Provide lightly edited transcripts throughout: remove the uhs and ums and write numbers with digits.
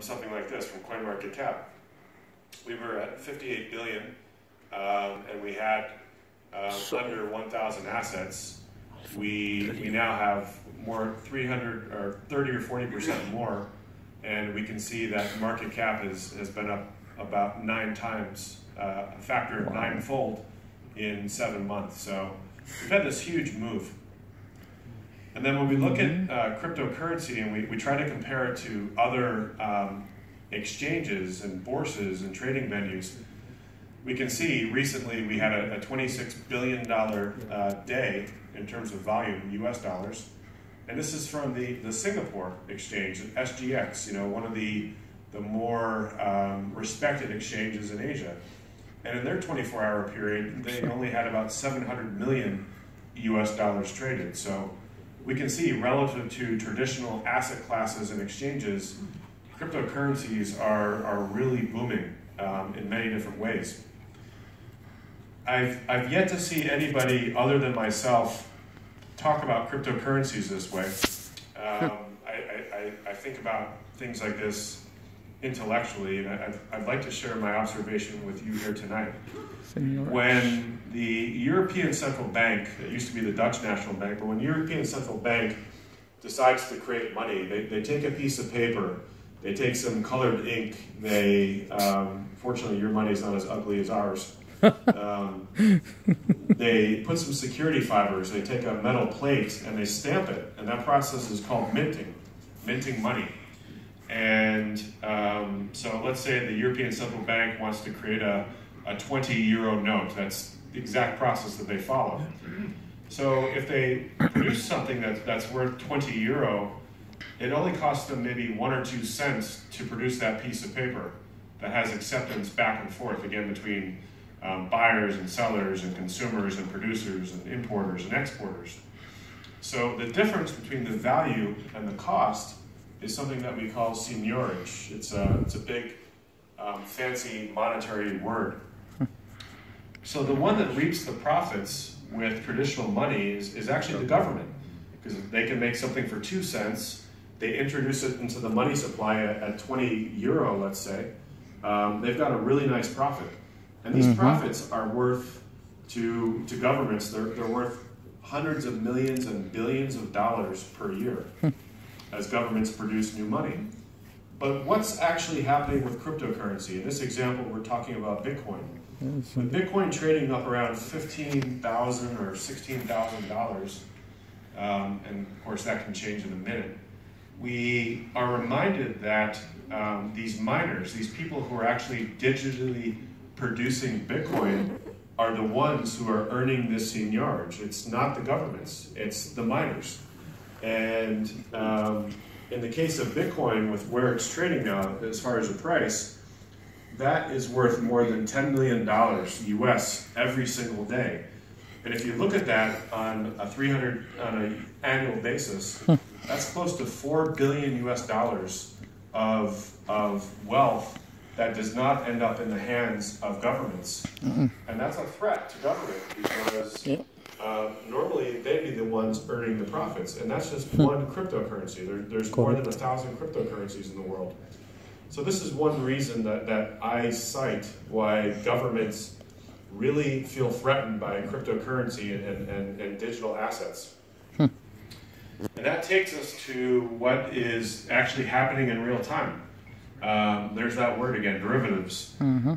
something like this, from CoinMarketCap. We were at 58 billion, and we had under 1,000 assets. We now have more, 300 or 30 or 40% more, and we can see that market cap has been up about 9 times, a factor of 9-fold in 7 months. So we've had this huge move. And then when we look at cryptocurrency and we try to compare it to other exchanges and bourses and trading venues, we can see recently we had a $26 billion day in terms of volume, US dollars. And this is from the Singapore exchange, SGX, one of the more respected exchanges in Asia. And in their 24-hour period, they only had about 700 million US dollars traded. So we can see relative to traditional asset classes and exchanges, cryptocurrencies are really booming in many different ways. I've yet to see anybody other than myself talk about cryptocurrencies this way. I think about things like this intellectually, and I'd like to share my observation with you here tonight. When the European Central Bank, it used to be the Dutch National Bank, but when the European Central Bank decides to create money, they take a piece of paper, they take some colored ink, fortunately your money's not as ugly as ours, they put some security fibers, they take a metal plate and they stamp it, and that process is called minting money. And so let's say the European Central Bank wants to create a 20 euro note. That's the exact process that they follow. So if they produce something that's worth 20 euro, it only costs them maybe 1 or 2 cents to produce that piece of paper that has acceptance back and forth, again, between buyers and sellers and consumers and producers and importers and exporters. So the difference between the value and the cost is something that we call seigniorage. It's a big, fancy monetary word. So the one that reaps the profits with traditional money is actually the government, because they can make something for 2 cents, they introduce it into the money supply at 20 euro, let's say, they've got a really nice profit. And these profits are worth, to governments, they're worth hundreds of millions and billions of dollars per year as governments produce new money. But what's actually happening with cryptocurrency? In this example, we're talking about Bitcoin. With Bitcoin trading up around $15,000 or $16,000, and of course that can change in a minute, we are reminded that these miners, these people who are actually digitally producing Bitcoin, are the ones who are earning this seigniorage. It's not the governments, it's the miners. And in the case of Bitcoin, with where it's trading now, as far as the price, that is worth more than $10 million US every single day. And if you look at that on an annual basis, that's close to 4 billion US dollars of wealth that does not end up in the hands of governments. And that's a threat to government, because normally they'd be the ones earning the profits, and that's just one cryptocurrency. There's more than 1,000 cryptocurrencies in the world. So this is one reason that I cite why governments really feel threatened by cryptocurrency and digital assets. And that takes us to what is actually happening in real time. There's that word again, derivatives.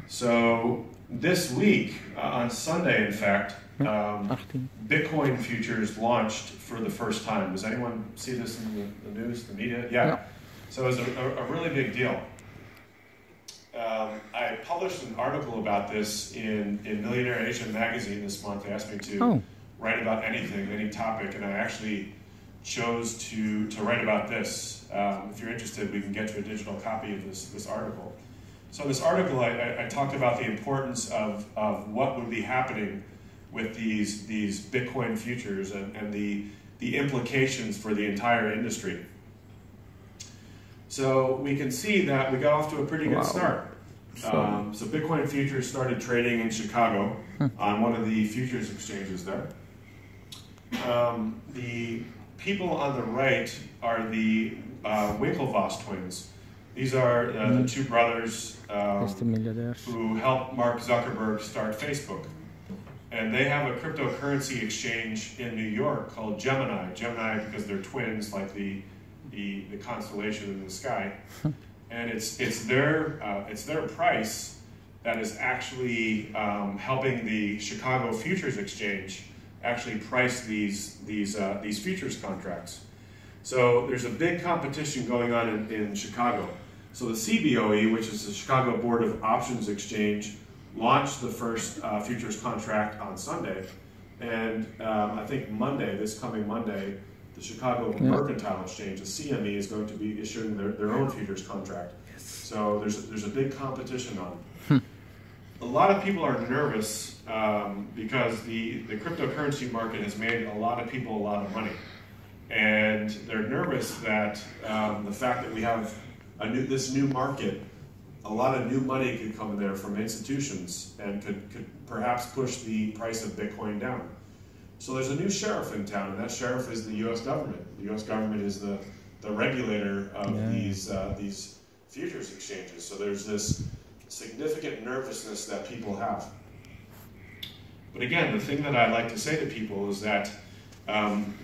So this week, on Sunday in fact, Bitcoin futures launched for the first time. Does anyone see this in the news, the media? Yeah. So it was a really big deal. I published an article about this in Millionaire Asia magazine this month. They asked me to write about anything, any topic, and I actually chose to write about this. If you're interested, we can get you a digital copy of this article. So in this article, I talked about the importance of what would be happening with these Bitcoin futures and the implications for the entire industry. So we can see that we got off to a pretty good start. So Bitcoin futures started trading in Chicago on one of the futures exchanges there. The people on the right are the Winklevoss twins. These are the two brothers who helped Mark Zuckerberg start Facebook. And they have a cryptocurrency exchange in New York called Gemini. Gemini because they're twins, like the constellation in the sky. And it's their price that is actually helping the Chicago Futures Exchange actually price these futures contracts. So there's a big competition going on in Chicago. So the CBOE, which is the Chicago Board of Options Exchange, launched the first futures contract on Sunday. And I think Monday, this coming Monday, the Chicago Mercantile Exchange, the CME, is going to be issuing their own futures contract. So there's a big competition on. A lot of people are nervous because the cryptocurrency market has made a lot of people a lot of money. And they're nervous that the fact that we have this new market, a lot of new money could come in there from institutions and could perhaps push the price of Bitcoin down. So there's a new sheriff in town, and that sheriff is the U.S. government. The U.S. government is the regulator of these futures exchanges. So there's this significant nervousness that people have. But again, the thing that I like to say to people is that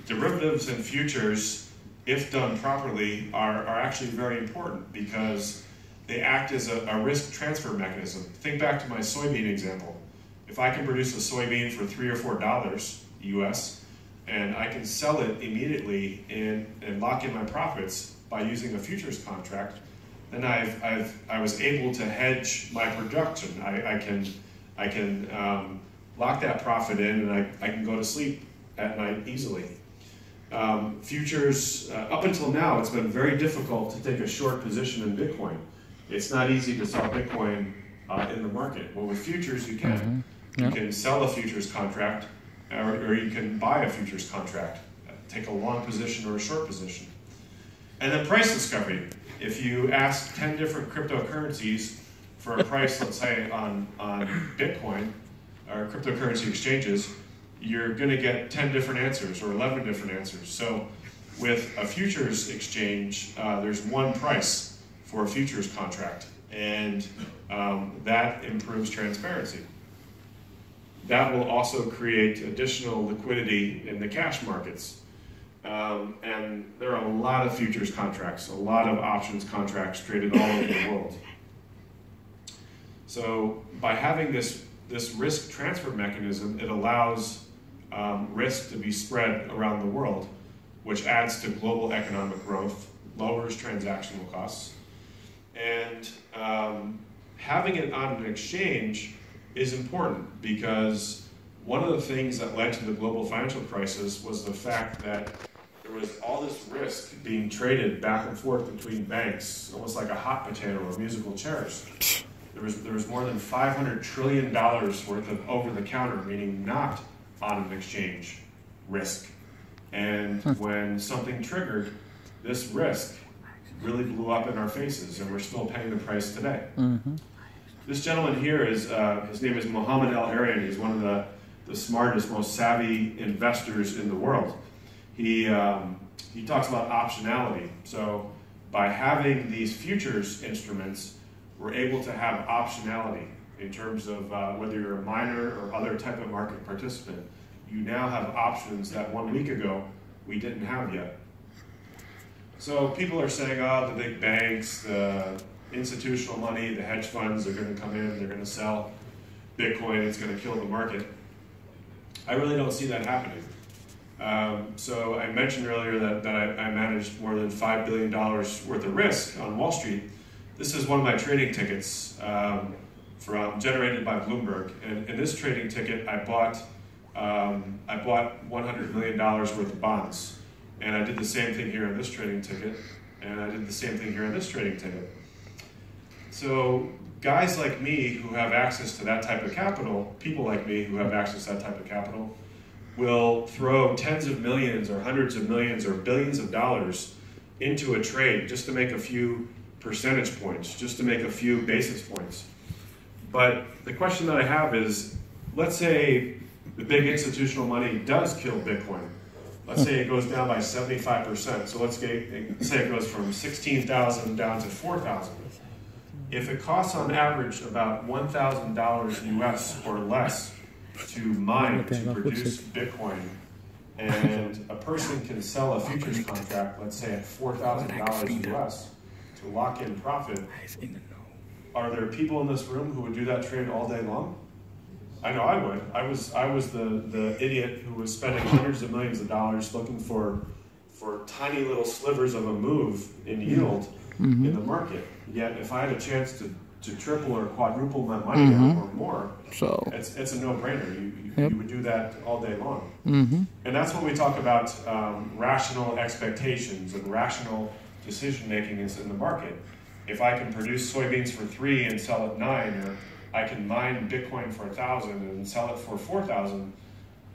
derivatives and futures, if done properly, are actually very important because they act as a risk transfer mechanism. Think back to my soybean example. If I can produce a soybean for $3 or $4 US, and I can sell it immediately and lock in my profits by using a futures contract, then I was able to hedge my production. I can lock that profit in, and I can go to sleep at night easily. Futures, up until now, it's been very difficult to take a short position in Bitcoin. It's not easy to sell Bitcoin in the market. Well, with futures, you can. You can sell a futures contract, or you can buy a futures contract, take a long position or a short position. And then price discovery. If you ask 10 different cryptocurrencies for a price, let's say on Bitcoin, or cryptocurrency exchanges, you're going to get 10 different answers or 11 different answers. So with a futures exchange, there's one price for a futures contract, and that improves transparency. That will also create additional liquidity in the cash markets. And there are a lot of futures contracts, a lot of options contracts traded all over the world. So by having this risk transfer mechanism, it allows risk to be spread around the world, which adds to global economic growth, lowers transactional costs, and having it on an exchange is important because one of the things that led to the global financial crisis was the fact that there was all this risk being traded back and forth between banks, almost like a hot potato or musical chairs. There was more than $500 trillion worth of over-the-counter, meaning not on an exchange, risk. And when something triggered, this risk really blew up in our faces, and we're still paying the price today. This gentleman here is, his name is Mohammed El-Arian. He's one of the smartest, most savvy investors in the world. He talks about optionality. So by having these futures instruments, we're able to have optionality in terms of whether you're a miner or other type of market participant. You now have options that 1 week ago we didn't have yet. So people are saying, oh, the big banks, the institutional money, the hedge funds are going to come in, they're going to sell Bitcoin, it's going to kill the market. I really don't see that happening. So I mentioned earlier that I managed more than $5 billion worth of risk on Wall Street. This is one of my trading tickets generated by Bloomberg. And in this trading ticket, I bought $100 million worth of bonds. And I did the same thing here in this trading ticket, and I did the same thing here in this trading ticket. So guys like me who have access to that type of capital, people like me who have access to that type of capital, will throw tens of millions or hundreds of millions or billions of dollars into a trade just to make a few percentage points, just to make a few basis points. But the question that I have is, let's say the big institutional money does kill Bitcoin. Let's say it goes down by 75%. So let's say it goes from 16,000 down to 4,000. If it costs on average about $1,000 US or less to mine, to produce Bitcoin, and a person can sell a futures contract, let's say at $4,000 US to lock in profit, are there people in this room who would do that trade all day long? I know I would. I was the idiot who was spending hundreds of millions of dollars looking for tiny little slivers of a move in yield in the market. Yet if I had a chance to triple or quadruple my money or more, so it's a no-brainer. You would do that all day long. And that's when we talk about rational expectations and rational decision-making is in the market. If I can produce soybeans for 3 and sell at 9, or I can mine Bitcoin for 1,000 and sell it for 4,000,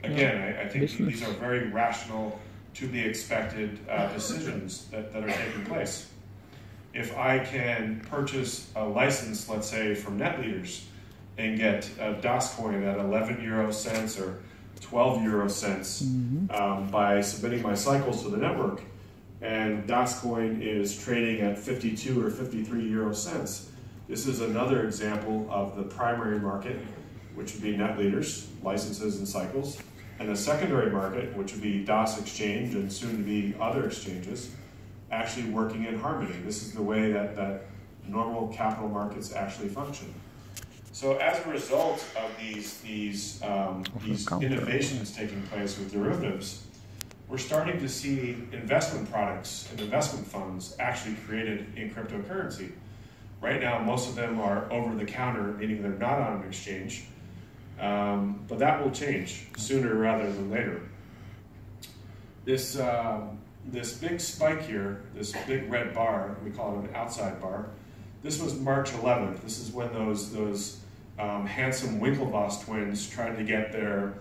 again, I think these are very rational, to be expected decisions that are taking place. If I can purchase a license, let's say, from Netleaders and get a DasCoin at 11 euro cents or 12 euro cents by submitting my cycles to the network, and DasCoin is trading at 52 or 53 euro cents, this is another example of the primary market, which would be Netleaders, licenses and cycles, and the secondary market, which would be Das Exchange and soon to be other exchanges, actually working in harmony. This is the way that normal capital markets actually function. So as a result of these innovations taking place with derivatives, we're starting to see investment products and investment funds actually created in cryptocurrency. Right now, most of them are over-the-counter, meaning they're not on an exchange, but that will change sooner rather than later. This big spike here, this big red bar, we call it an outside bar, this was March 11th. This is when those handsome Winklevoss twins tried to get their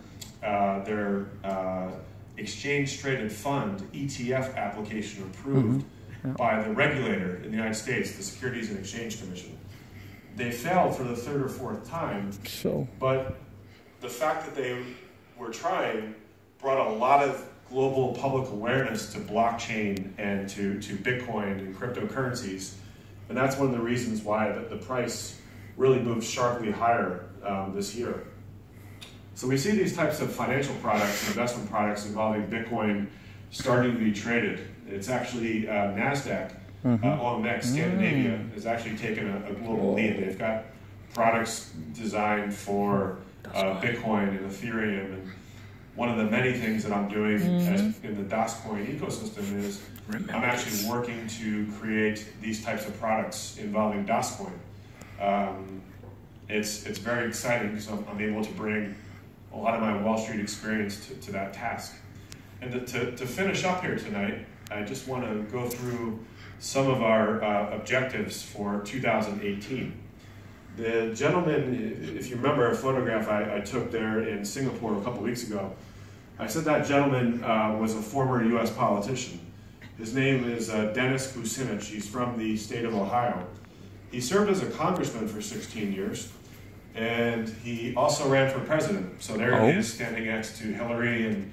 exchange-traded fund ETF application approved by the regulator in the United States, the Securities and Exchange Commission. They failed for the 3rd or 4th time, but the fact that they were trying brought a lot of global public awareness to blockchain and to Bitcoin and cryptocurrencies. And that's one of the reasons why the price really moved sharply higher this year. So we see these types of financial products and investment products involving Bitcoin starting to be traded. It's actually NASDAQ, OMX Scandinavia, has actually taken a global lead. They've got products designed for Bitcoin and Ethereum. And one of the many things that I'm doing in the DasCoin ecosystem is I'm actually working to create these types of products involving DasCoin. It's very exciting because I'm able to bring a lot of my Wall Street experience to that task. And to finish up here tonight, I just want to go through some of our objectives for 2018. The gentleman, if you remember a photograph I took there in Singapore a couple weeks ago, I said that gentleman was a former US politician. His name is Dennis Kucinich. He's from the state of Ohio. He served as a congressman for 16 years, and he also ran for president. So there he is standing next to Hillary and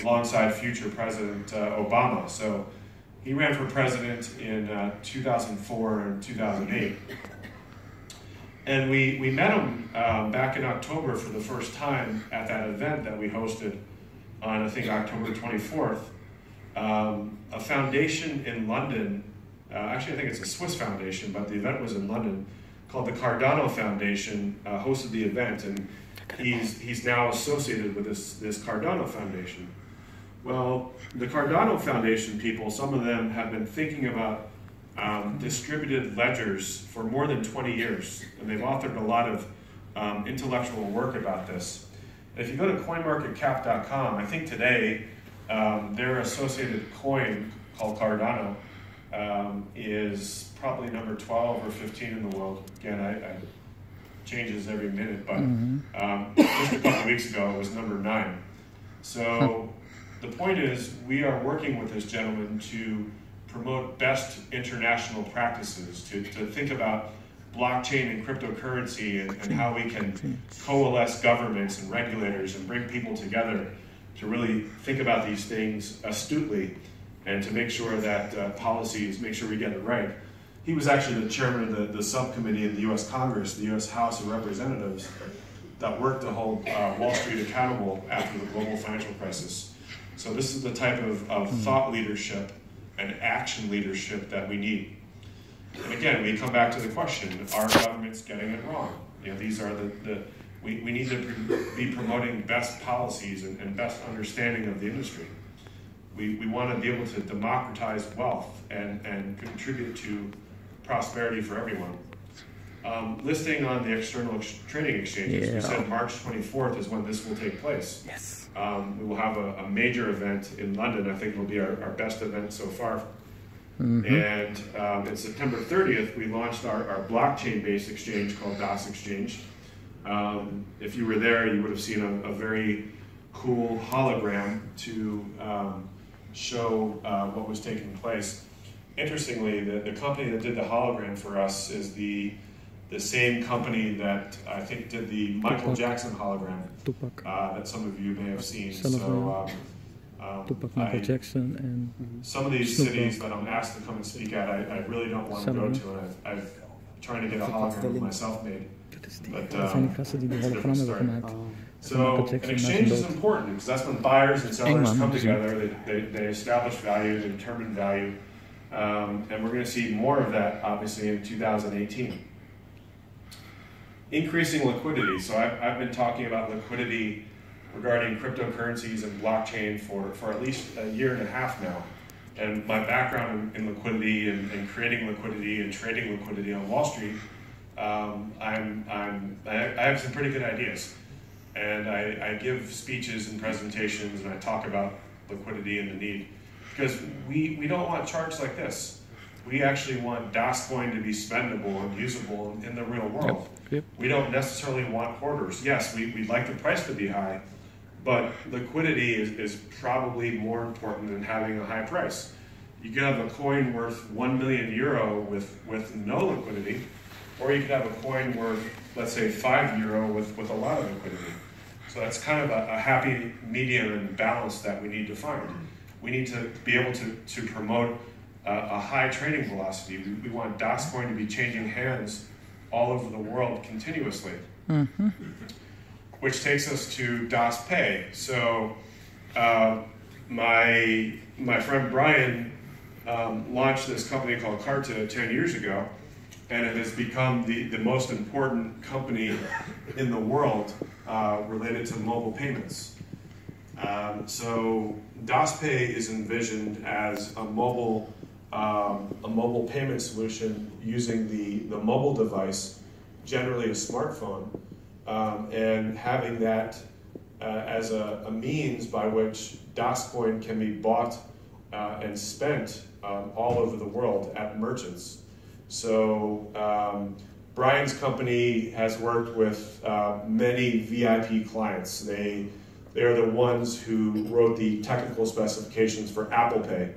alongside future President Obama. So he ran for president in 2004 and 2008. And we met him back in October for the first time at that event that we hosted on, I think, October 24th. A foundation in London, actually I think it's a Swiss foundation, but the event was in London, called the Cardano Foundation, hosted the event, and he's now associated with this Cardano Foundation. Well, the Cardano Foundation people, some of them have been thinking about distributed ledgers for more than 20 years, and they've authored a lot of intellectual work about this. If you go to coinmarketcap.com, I think today their associated coin called Cardano is probably number 12 or 15 in the world. Again, it changes every minute, but just a couple weeks ago it was number 9. So the point is, we are working with this gentleman to promote best international practices, to think about blockchain and cryptocurrency and how we can coalesce governments and regulators and bring people together really think about these things astutely and to make sure that policies, make sure we get it right. He was actually the chairman of the subcommittee in the U.S. Congress, the U.S. House of Representatives, that worked to hold Wall Street accountable after the global financial crisis. So this is the type of thought leadership and action leadership that we need. And again, we come back to the question, are governments getting it wrong? You know, these are we need to be promoting best policies and best understanding of the industry. We want to be able to democratize wealth and contribute to prosperity for everyone. Listing on the external trading exchanges, we said March 24th is when this will take place. Yes. We will have a major event in London. I think it will be our best event so far. And in September 30th, we launched our blockchain-based exchange called Das Exchange. If you were there, you would have seen a very cool hologram to show what was taking place. Interestingly, the company that did the hologram for us is the same company that I think did the Michael Jackson hologram that some of you may have seen. Michael Jackson and some of these cities that I'm asked to come and speak at, I really don't want to go to, and I'm trying to get a hologram of myself made. But so an exchange is important because that's when buyers and sellers come together, they establish value, they determine value, and we're going to see more of that obviously in 2018. Increasing liquidity. So I've been talking about liquidity regarding cryptocurrencies and blockchain for at least a year and a half now. And my background in liquidity and creating liquidity and trading liquidity on Wall Street, I have some pretty good ideas. And I give speeches and presentations and I talk about liquidity and the need. Because we don't want charts like this. We actually want DasCoin to be spendable and usable in the real world. Yep. We don't necessarily want hoarders. Yes, we'd like the price to be high, but liquidity is probably more important than having a high price. You could have a coin worth 1 million euro with no liquidity, or you could have a coin worth, let's say, 5 euro with a lot of liquidity. So that's kind of a happy medium and balance that we need to find. We need to be able to promote a high trading velocity. We want DasCoin to be changing hands all over the world continuously. Which takes us to DasPay. So my friend Brian launched this company called Carta 10 years ago, and it has become the most important company in the world related to mobile payments. So DasPay is envisioned as a mobile payment solution using the mobile device, generally a smartphone, and having that as a means by which DasCoin can be bought and spent all over the world at merchants. So Brian's company has worked with many VIP clients. They are the ones who wrote the technical specifications for Apple Pay.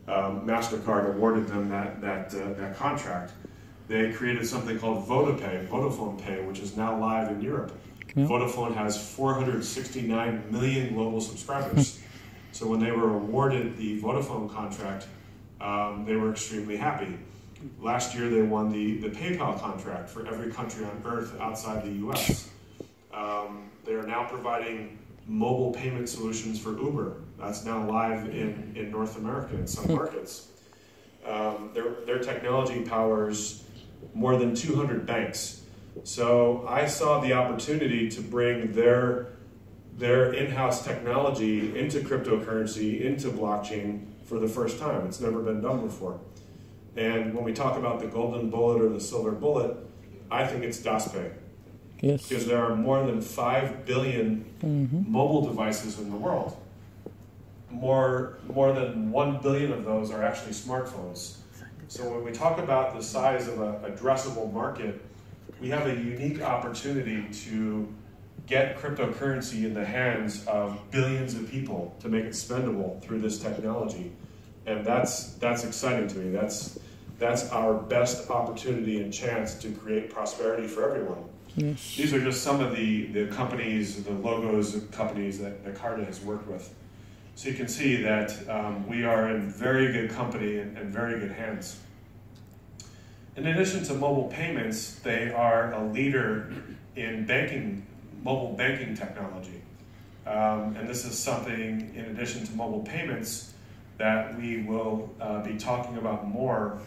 MasterCard awarded them that contract. They created something called Vodafone Pay, which is now live in Europe. Yep. Vodafone has 469 million global subscribers. So when they were awarded the Vodafone contract, they were extremely happy. Last year they won the PayPal contract for every country on earth outside the US. They are now providing mobile payment solutions for Uber. That's now live in North America in some markets. Their technology powers more than 200 banks. So I saw the opportunity to bring their in-house technology into cryptocurrency, into blockchain for the first time. It's never been done before. And when we talk about the golden bullet or the silver bullet, I think it's DasPay. Yes. Because there are more than 5 billion mobile devices in the world. More than 1 billion of those are actually smartphones. So when we talk about the size of an addressable market, we have a unique opportunity to get cryptocurrency in the hands of billions of people to make it spendable through this technology. And that's exciting to me. that's our best opportunity and chance to create prosperity for everyone. Yes. These are just some of the companies, the logos of companies that Carta has worked with. So you can see that we are in very good company and very good hands. In addition to mobile payments, they are a leader in banking, mobile banking technology. And this is something, in addition to mobile payments, that we will be talking about more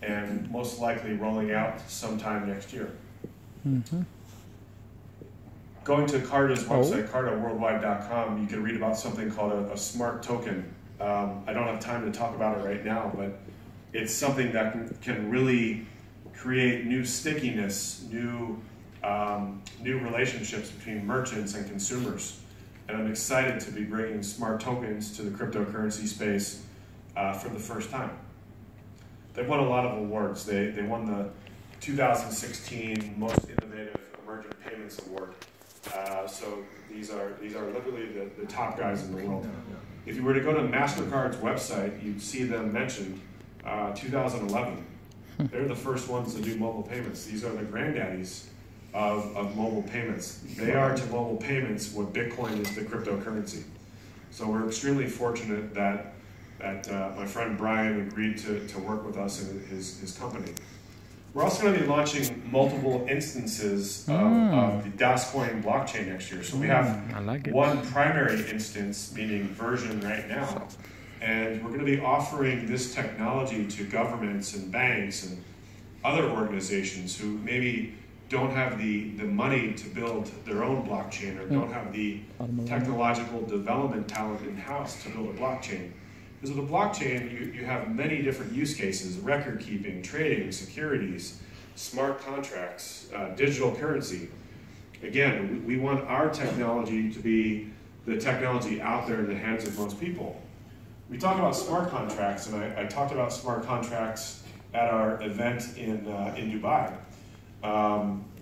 and most likely rolling out sometime next year. Mm-hmm. Going to Carta's website, cartaworldwide.com, you can read about something called a smart token. I don't have time to talk about it right now, but it's something that can really create new stickiness, new relationships between merchants and consumers. And I'm excited to be bringing smart tokens to the cryptocurrency space for the first time. They've won a lot of awards. They won the 2016 Most Innovative Emerging Payments Award. So these are literally the top guys in the world. If you were to go to MasterCard's website, you'd see them mentioned 2011. They're the first ones to do mobile payments. These are the granddaddies of mobile payments. They are to mobile payments what Bitcoin is to cryptocurrency. So we're extremely fortunate that my friend Brian agreed to work with us in his company. We're also going to be launching multiple instances of the DasCoin blockchain next year. So we have one primary instance, meaning version right now, and we're going to be offering this technology to governments and banks and other organizations who maybe don't have the money to build their own blockchain or don't have the technological development talent in-house to build a blockchain. Because with a blockchain, you have many different use cases: record keeping, trading, securities, smart contracts, digital currency. Again, we want our technology to be the technology out there in the hands of most people. We talk about smart contracts, and I talked about smart contracts at our event in Dubai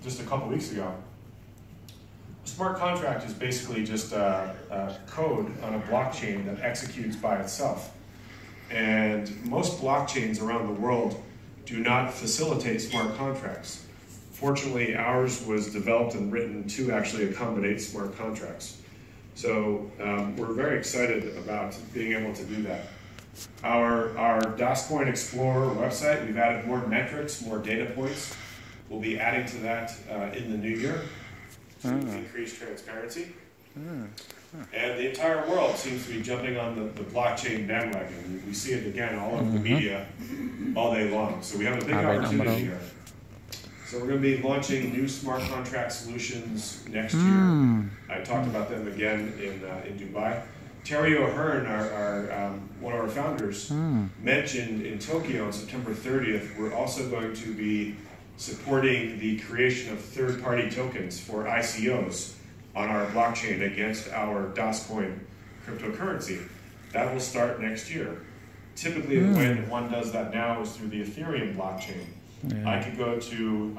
just a couple weeks ago. A smart contract is basically just a code on a blockchain that executes by itself. And most blockchains around the world do not facilitate smart contracts. Fortunately, ours was developed and written to actually accommodate smart contracts. So we're very excited about being able to do that. Our DasCoin Explorer website, we've added more metrics, more data points. We'll be adding to that in the new year to increase transparency. And the entire world seems to be jumping on the blockchain bandwagon. We see it again all over the media all day long. So we have a big opportunity here. So we're going to be launching new smart contract solutions next year. I talked about them again in Dubai. Terry O'Hearn, one of our founders, mentioned in Tokyo on September 30th, we're also going to be supporting the creation of third-party tokens for ICOs on our blockchain against our DasCoin cryptocurrency. That will start next year. Typically, the way that one does that now is through the Ethereum blockchain. Yeah. I could go to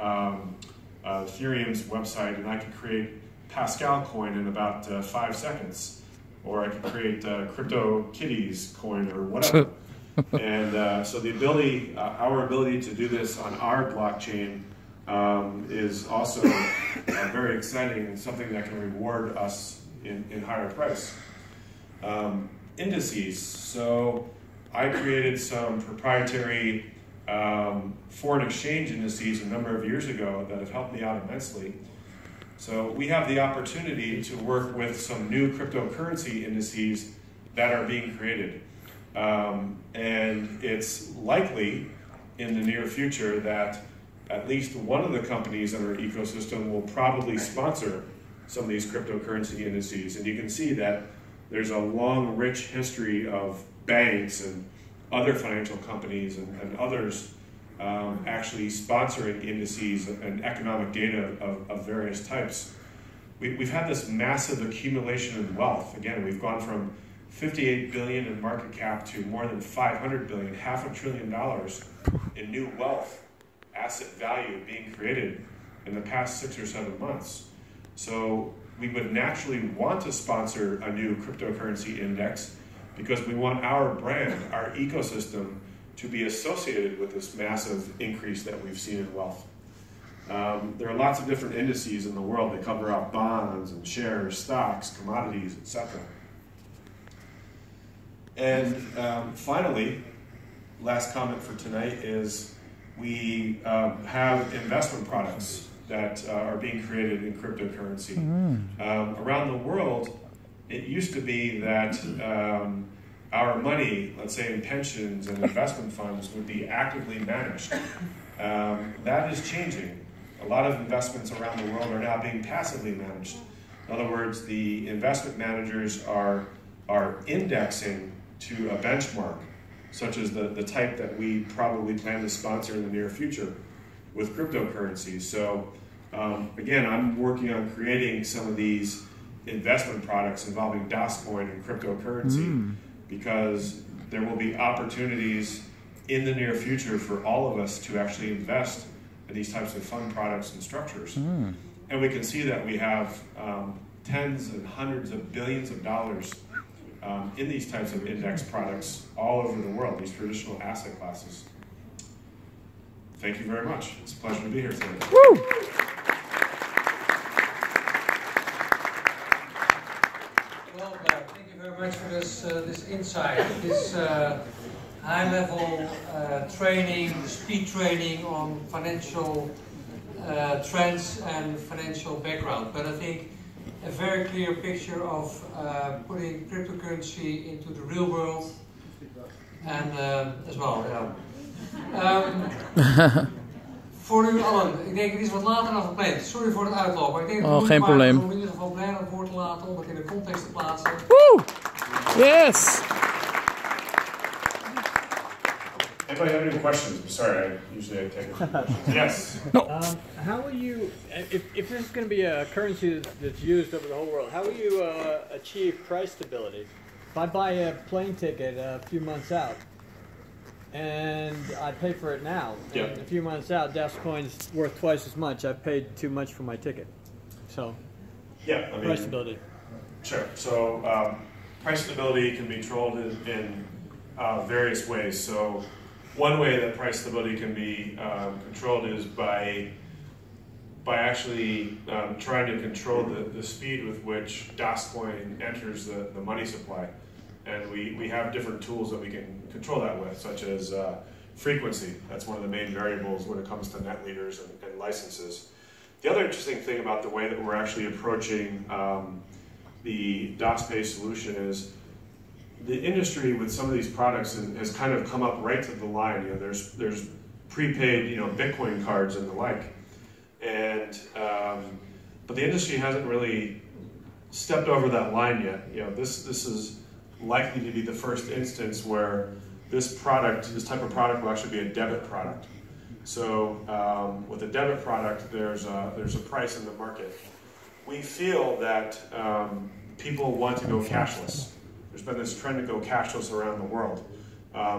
Ethereum's website and I could create Pascal coin in about 5 seconds, or I could create CryptoKitties coin or whatever. And so the ability, our ability to do this on our blockchain is also very exciting and something that can reward us in higher price. Indices. So I created some proprietary foreign exchange indices a number of years ago that have helped me out immensely. So we have the opportunity to work with some new cryptocurrency indices that are being created. And it's likely in the near future that at least one of the companies in our ecosystem will probably sponsor some of these cryptocurrency indices. And you can see that there's a long, rich history of banks and other financial companies and others actually sponsoring indices and economic data of various types. We've had this massive accumulation in wealth. Again, we've gone from 58 billion in market cap to more than 500 billion, $500 billion in new wealth, asset value being created in the past 6 or 7 months. So we would naturally want to sponsor a new cryptocurrency index because we want our brand, our ecosystem, to be associated with this massive increase that we've seen in wealth. There are lots of different indices in the world that cover up bonds and shares, stocks, commodities, etc. And finally, last comment for tonight is we have investment products that are being created in cryptocurrency. Around the world, it used to be that our money, let's say in pensions and investment funds, would be actively managed. That is changing. A lot of investments around the world are now being passively managed. In other words, the investment managers are indexing to a benchmark, such as the type that we probably plan to sponsor in the near future with cryptocurrencies. So again, I'm working on creating some of these investment products involving DasCoin and cryptocurrency because there will be opportunities in the near future for all of us to actually invest in these types of fund products and structures. And we can see that we have tens and hundreds of billions of dollars in these types of index products all over the world, these traditional asset classes. Thank you very much. It's a pleasure to be here today. Woo! Well, thank you very much for this insight, this high-level training, speed training on financial trends and financial background. But I think a very clear picture of putting cryptocurrency into the real world and as well. Voor u allen, ik denk het is wat later dan gepland. Sorry voor het uitlopen, maar ik denk dat het geen probleem. om in ieder geval Blair het woord te laten om het in de context te plaatsen. Woo! Yes! Anybody have any questions? Sorry, usually take it. Yes. How will you, if there's going to be a currency that's used over the whole world, how will you achieve price stability? If I buy a plane ticket a few months out, and I pay for it now, and a few months out, DasCoin's worth twice as much. I've paid too much for my ticket. So, I mean, price stability. Sure. So, price stability can be controlled in various ways. So, one way that price stability can be controlled is by actually trying to control the speed with which DasCoin enters the money supply. And we have different tools that we can control that with, such as frequency. That's one of the main variables when it comes to Netleaders and licenses. The other interesting thing about the way that we're actually approaching the DasPay solution is the industry with some of these products has kind of come up right to the line. You know, there's prepaid, Bitcoin cards and the like, and but the industry hasn't really stepped over that line yet. This is likely to be the first instance where this type of product will actually be a debit product. So with a debit product, there's a price in the market. We feel that people want to go cashless. There's been this trend to go cashless around the world.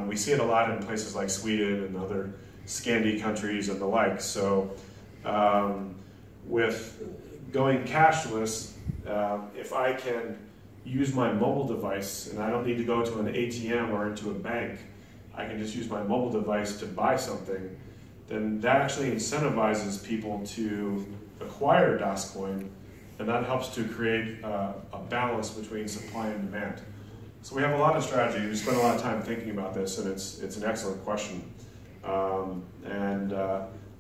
We see it a lot in places like Sweden and other Scandi countries and the like. So with going cashless, if I can use my mobile device and I don't need to go to an ATM or into a bank, I can just use my mobile device to buy something, then that actually incentivizes people to acquire DasCoin, and that helps to create a balance between supply and demand. So we have a lot of strategy. We spent a lot of time thinking about this, and it's an excellent question.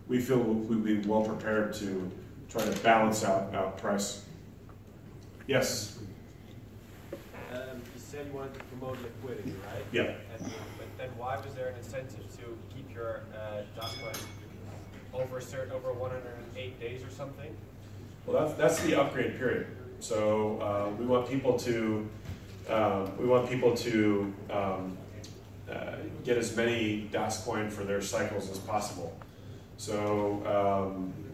We feel we'll be well prepared to try to balance out price. Yes? You said you wanted to promote liquidity, right? Yeah. But then why was there an incentive to keep your DasCoin over 108 days or something? Well, that's the upgrade period. So we want people to get as many DasCoin for their cycles as possible. So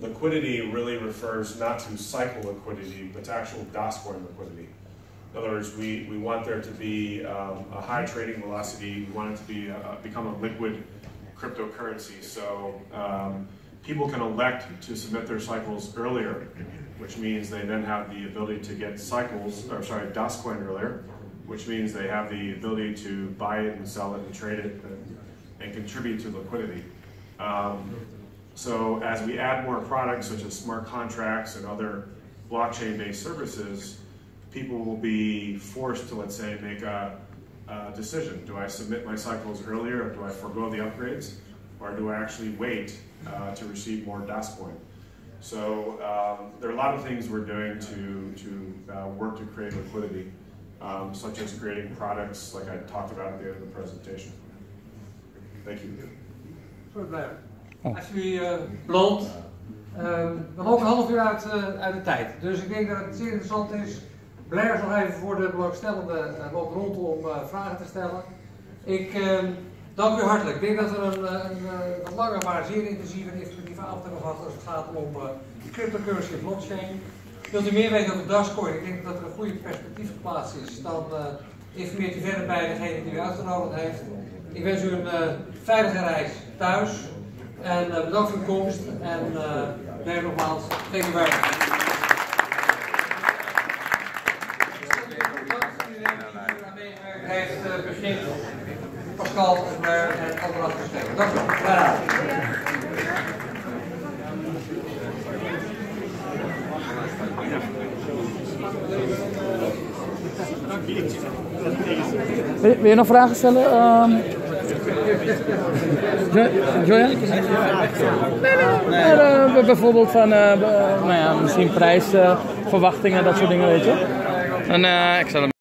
liquidity really refers not to cycle liquidity, but to actual DasCoin liquidity. In other words, we want there to be a high trading velocity. We want it to become a liquid cryptocurrency. So people can elect to submit their cycles earlier, which means they then have the ability to get DasCoin earlier, which means they have the ability to buy it and sell it and trade it and contribute to liquidity. So as we add more products such as smart contracts and other blockchain-based services, people will be forced to, let's say, make a decision. Do I submit my cycles earlier, or do I forego the upgrades, or do I actually wait to receive more DasCoin? So there are a lot of things we're doing to work to create liquidity, such as creating products like I talked about at the end of the presentation. Thank you. Sorry, Blair. Als u blond, we lopen een half uur uit de tijd. Dus ik denk dat het zeer interessant is. Blair zal even voor de belangstellenden loopt rond om vragen te stellen. Ik dank u hartelijk. Ik denk dat we een lange maar zeer intensieve en informatieve avond hebben gehad als het gaat om cryptocurrency en blockchain. Wilt u meer weten over DasCoin? Ik denk dat er een goede perspectief geplaatst is. Dan informeert u verder bij degene die u uitgenodigd heeft. Ik wens u een veilige reis thuis. En bedankt voor uw komst. En Blair nogmaals, thank you very much. Heeft begin Pascal, Blair en andere afgesteken. Dank u wel. Wil je nog vragen stellen? Joya? Nee. Bijvoorbeeld van nou ja, misschien prijsverwachtingen, dat soort dingen, weet je. En, ik zal hem